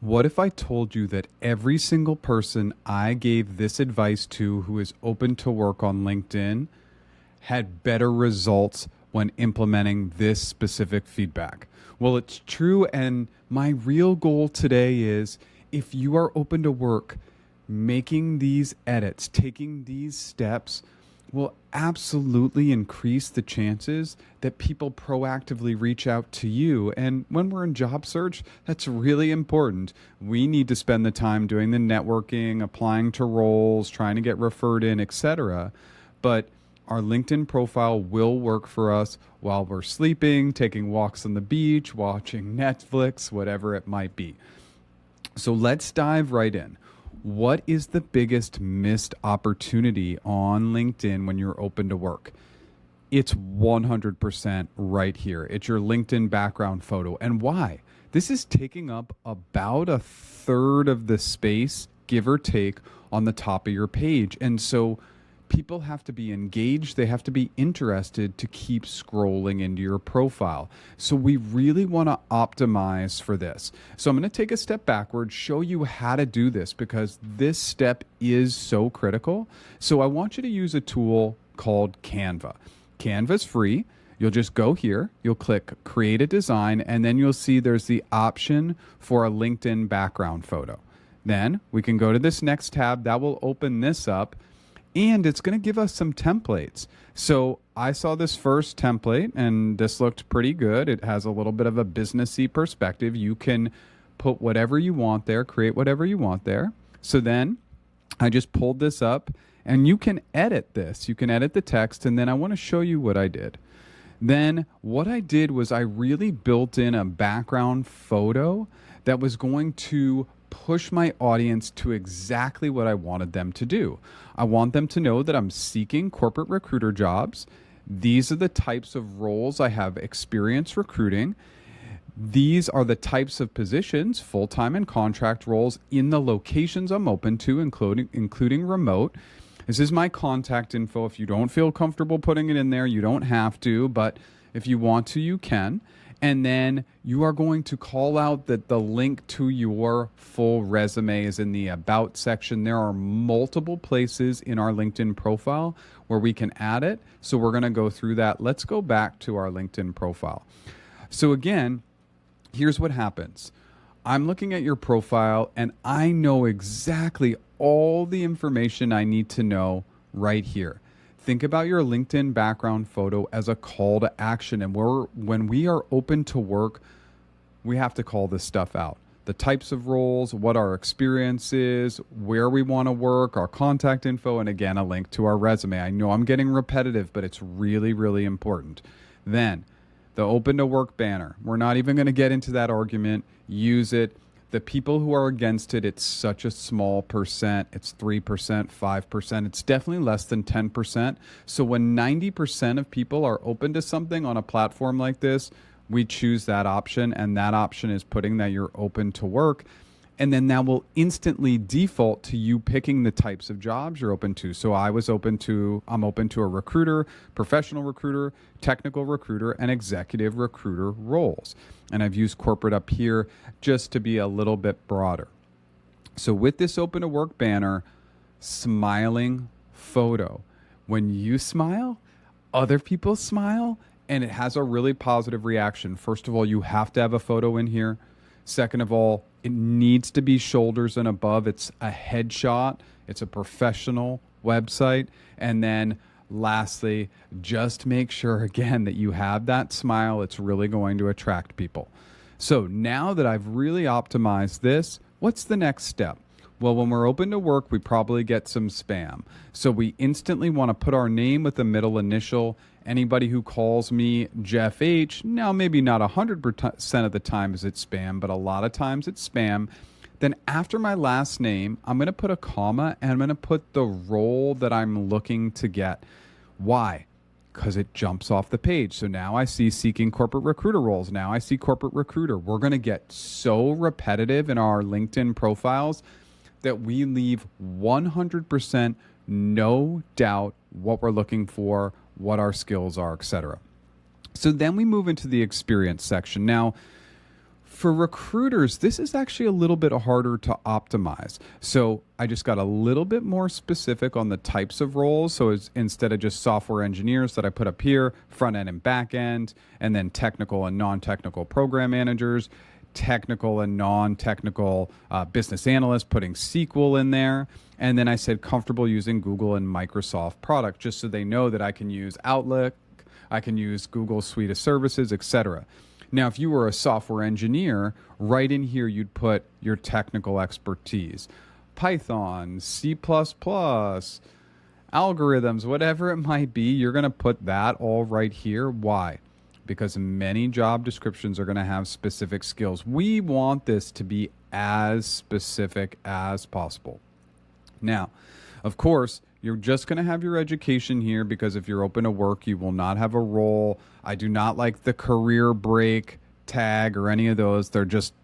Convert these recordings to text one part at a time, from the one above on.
What if I told you that every single person I gave this advice to who is open to work on LinkedIn had better results when implementing this specific feedback? Well, it's true. And my real goal today is if you are open to work, making these edits, taking these steps will absolutely increase the chances that people proactively reach out to you. And when we're in job search, that's really important. We need to spend the time doing the networking, applying to roles, trying to get referred in, etc. But our LinkedIn profile will work for us while we're sleeping, taking walks on the beach, watching Netflix, whatever it might be. So let's dive right in. What is the biggest missed opportunity on LinkedIn when you're open to work? It's 100% right here. It's your LinkedIn background photo. And why? This is taking up about a third of the space, give or take, on the top of your page. And so people have to be engaged. They have to be interested to keep scrolling into your profile. So we really want to optimize for this. So I'm going to take a step backward, show you how to do this because this step is so critical. So I want you to use a tool called Canva. Canva's free. You'll just go here, you'll click create a design, and then you'll see there's the option for a LinkedIn background photo. Then we can go to this next tab that will open this up. And it's going to give us some templates. So I saw this first template and this looked pretty good. It has a little bit of a businessy perspective. You can put whatever you want there, create whatever you want there. So then I just pulled this up and you can edit this. You can edit the text, and then I want to show you what I did. Then what I did was I really built in a background photo that was going to push my audience to exactly what I wanted them to do. I want them to know that I'm seeking corporate recruiter jobs. These are the types of roles I have experience recruiting. These are the types of positions, full-time and contract roles, in the locations I'm open to, including remote. This is my contact info. If you don't feel comfortable putting it in there, you don't have to, but if you want to, you can. And then you are going to call out that the link to your full resume is in the About section. There are multiple places in our LinkedIn profile where we can add it. So we're going to go through that. Let's go back to our LinkedIn profile. So again, here's what happens. I'm looking at your profile and I know exactly all the information I need to know right here. Think about your LinkedIn background photo as a call to action. And when we are open to work, we have to call this stuff out. The types of roles, what our experience is, where we want to work, our contact info, and again, a link to our resume. I know I'm getting repetitive, but it's really, really important. Then the open to work banner. We're not even going to get into that argument. Use it. The people who are against it, it's such a small percent. It's 3%, 5%. It's definitely less than 10%. So when 90% of people are open to something on a platform like this, we choose that option. And that option is putting that you're open to work. And then that will instantly default to you picking the types of jobs you're open to. So I'm open to a recruiter, professional recruiter, technical recruiter, and executive recruiter roles. And I've used corporate up here just to be a little bit broader. So with this open to work banner, smiling photo. When you smile, other people smile, and it has a really positive reaction. First of all, you have to have a photo in here. Second of all, it needs to be shoulders and above. It's a headshot. It's a professional website. And then lastly, just make sure again that you have that smile. It's really going to attract people. So now that I've really optimized this, what's the next step? Well, when we're open to work, we probably get some spam. So we instantly want to put our name with the middle initial. Anybody who calls me Jeff H, now maybe not 100% of the time is it spam, but a lot of times it's spam. Then after my last name, I'm going to put a comma and I'm going to put the role that I'm looking to get. Why? Because it jumps off the page. So now I see seeking corporate recruiter roles. Now I see corporate recruiter. We're going to get so repetitive in our LinkedIn profiles that we leave 100% no doubt what we're looking for, what our skills are, etc. So then we move into the experience section. Now, For recruiters, this is actually a little bit harder to optimize. So I just got a little bit more specific on the types of roles. So it's, instead of just software engineers that I put up here, front end and back end, and then technical and non-technical program managers, technical and non-technical business analysts, putting SQL in there. And then I said comfortable using Google and Microsoft product, just so they know that I can use Outlook, I can use Google Suite of Services, etc. Now, if you were a software engineer, right in here, you'd put your technical expertise. Python, C++, algorithms, whatever it might be, you're going to put that all right here. Why? Because many job descriptions are going to have specific skills. We want this to be as specific as possible. Now, of course, you're just going to have your education here because if you're open to work, you will not have a role. I do not like the career break tag or any of those. They're just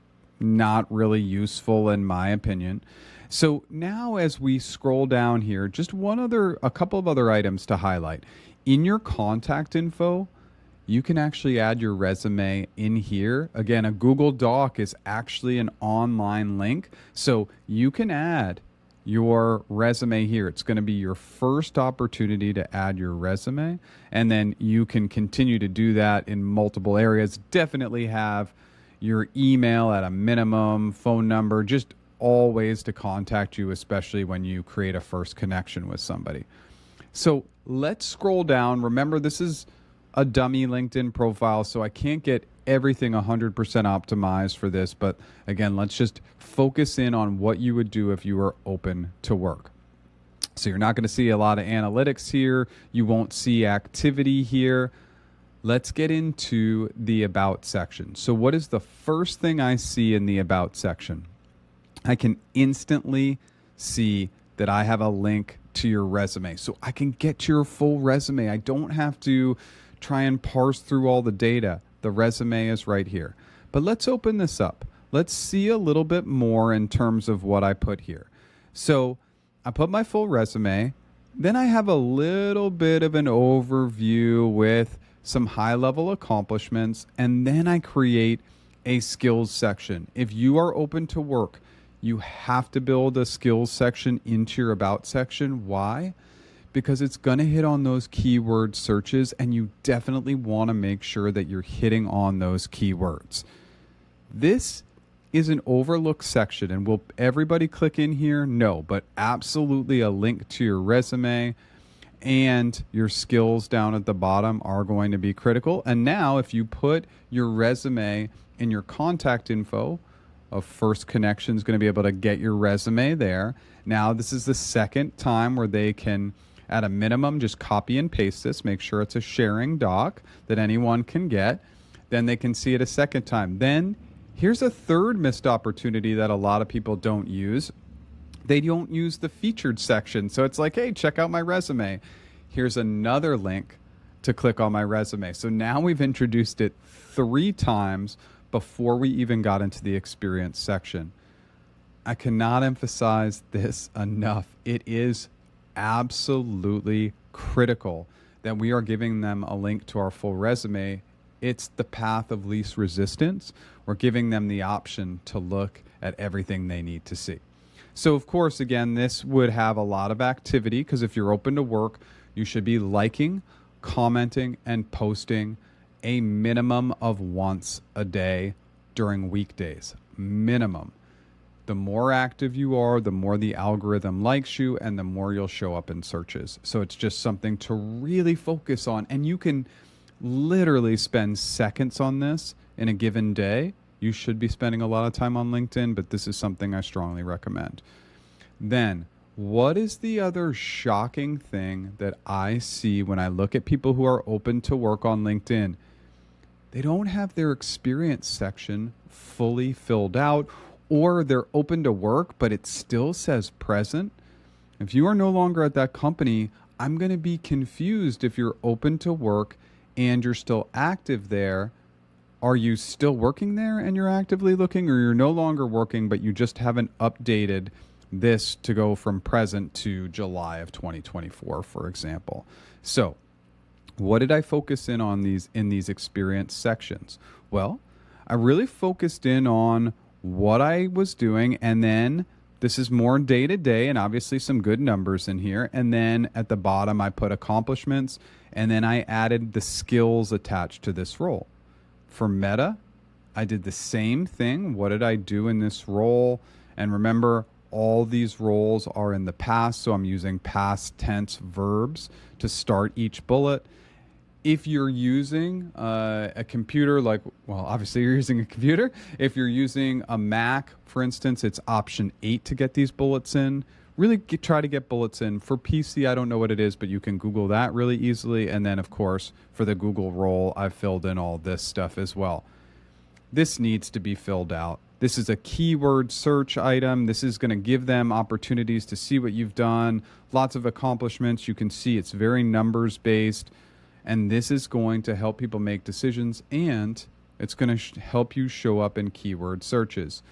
not really useful in my opinion. So now as we scroll down here, just a couple of other items to highlight. In your contact info, you can actually add your resume in here. Again, a Google Doc is actually an online link. So you can add your resume here. It's going to be your first opportunity to add your resume, and then you can continue to do that in multiple areas. Definitely have your email at a minimum, phone number, just all ways to contact you, especially when you create a first connection with somebody. So let's scroll down. Remember, this is a dummy LinkedIn profile, so I can't get everything 100% optimized for this. But again, let's just focus in on what you would do if you were open to work. So you're not going to see a lot of analytics here. You won't see activity here. Let's get into the About section. So what is the first thing I see in the About section? I can instantly see that I have a link to your resume. So I can get your full resume. I don't have to try and parse through all the data. The resume is right here. But let's open this up. Let's see a little bit more in terms of what I put here. So I put my full resume. Then I have a little bit of an overview with some high-level accomplishments. And then I create a skills section. If you are open to work, you have to build a skills section into your About section. Why? Because it's going to hit on those keyword searches, and you definitely want to make sure that you're hitting on those keywords. This is an overlooked section, and will everybody click in here? No, but absolutely a link to your resume and your skills down at the bottom are going to be critical. And now if you put your resume in your contact info, a first connection is going to be able to get your resume there. Now this is the second time where they can, at a minimum, just copy and paste this. Make sure it's a sharing doc that anyone can get. Then they can see it a second time. Then here's a third missed opportunity that a lot of people don't use. They don't use the featured section. So it's like, hey, check out my resume. Here's another link to click on my resume. So now we've introduced it 3 times before we even got into the experience section. I cannot emphasize this enough. It is absolutely critical that we are giving them a link to our full resume. It's the path of least resistance. We're giving them the option to look at everything they need to see. So of course, again, this would have a lot of activity because if you're open to work, you should be liking, commenting, and posting a minimum of once a day during weekdays. Minimum. The more active you are, the more the algorithm likes you, and the more you'll show up in searches. So it's just something to really focus on. And you can literally spend seconds on this in a given day. You should be spending a lot of time on LinkedIn, but this is something I strongly recommend. Then, what is the other shocking thing that I see when I look at people who are open to work on LinkedIn? They don't have their experience section fully filled out, or they're open to work, but it still says present. If you are no longer at that company, I'm going to be confused if you're open to work and you're still active there. Are you still working there and you're actively looking, or you're no longer working, but you just haven't updated this to go from present to July of 2024, for example? So what did I focus in on in these experience sections? Well, I really focused in on what I was doing, and then this is more day to day and obviously some good numbers in here. And then at the bottom, I put accomplishments, and then I added the skills attached to this role. For Meta, I did the same thing. What did I do in this role? And remember, all these roles are in the past, so I'm using past tense verbs to start each bullet. If you're using a computer, well, obviously you're using a computer. If you're using a Mac, for instance, it's option 8 to get these bullets in. Really try to get bullets in. For PC, I don't know what it is, but you can Google that really easily. And then, of course, for the Google role, I've filled in all this stuff as well. This needs to be filled out. This is a keyword search item. This is going to give them opportunities to see what you've done. Lots of accomplishments. You can see it's very numbers based. And this is going to help people make decisions, and it's going to help you show up in keyword searches.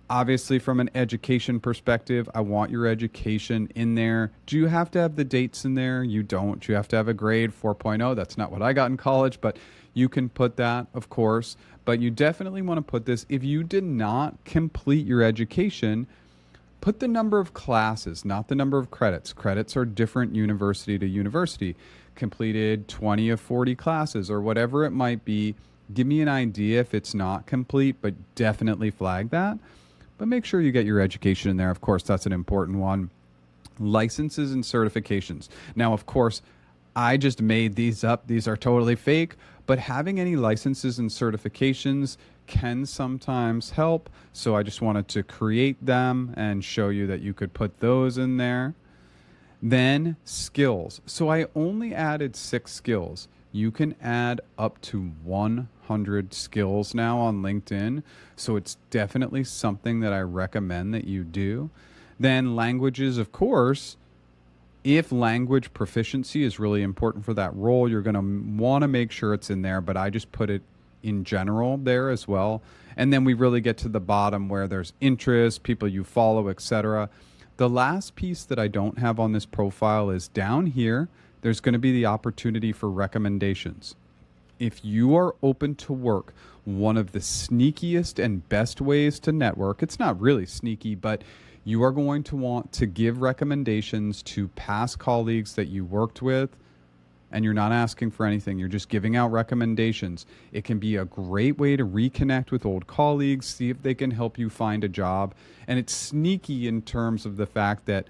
Obviously, from an education perspective, I want your education in there. Do you have to have the dates in there? You don't. You have to have a grade 4.0. That's not what I got in college, but you can put that, of course. But you definitely want to put this. If you did not complete your education, put the number of classes, not the number of credits. Credits are different university to university. Completed 20 of 40 classes or whatever it might be. Give me an idea if it's not complete, but definitely flag that. But make sure you get your education in there. Of course, that's an important one. Licenses and certifications. Now, of course, I just made these up. These are totally fake, but having any licenses and certifications can sometimes help. So I just wanted to create them and show you that you could put those in there. Then skills. So I only added 6 skills. You can add up to 100 skills now on LinkedIn. So it's definitely something that I recommend that you do. Then languages, of course. If language proficiency is really important for that role, you're going to want to make sure it's in there, but I just put it in general there as well. And then we really get to the bottom where there's interest, people you follow, etc. The last piece that I don't have on this profile is down here. There's going to be the opportunity for recommendations. If you are open to work, one of the sneakiest and best ways to network, it's not really sneaky, but you are going to want to give recommendations to past colleagues that you worked with, and you're not asking for anything. You're just giving out recommendations. It can be a great way to reconnect with old colleagues, see if they can help you find a job. And it's sneaky in terms of the fact that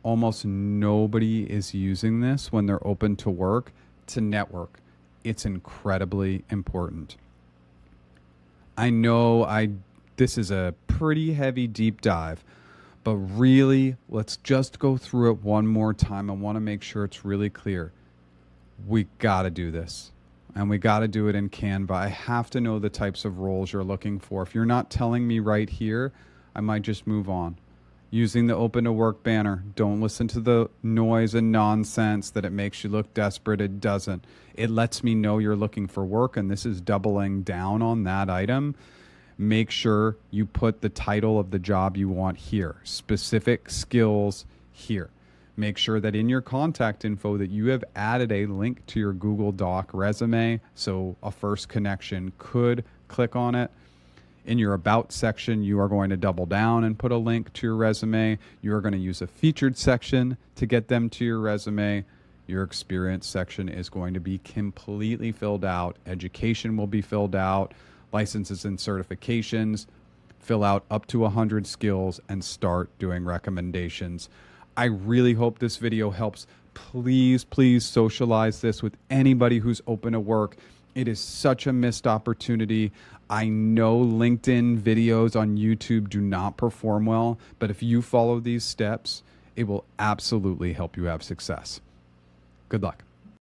almost nobody is using this when they're open to work to network. It's incredibly important. I know this is a pretty heavy deep dive, but really, let's just go through it one more time. I want to make sure it's really clear. We got to do this, and we got to do it in Canva. I have to know the types of roles you're looking for. If you're not telling me right here, I might just move on. Using the Open to Work banner, don't listen to the noise and nonsense that it makes you look desperate. It doesn't. It lets me know you're looking for work, and this is doubling down on that item. Make sure you put the title of the job you want here, specific skills here. Make sure that in your contact info that you have added a link to your Google Doc resume, so a first connection could click on it. In your About section, you are going to double down and put a link to your resume. You are going to use a featured section to get them to your resume. Your experience section is going to be completely filled out. Education will be filled out. Licenses and certifications. Fill out up to 100 skills and start doing recommendations. I really hope this video helps. Please, please socialize this with anybody who's open to work. It is such a missed opportunity. I know LinkedIn videos on YouTube do not perform well, but if you follow these steps, it will absolutely help you have success. Good luck.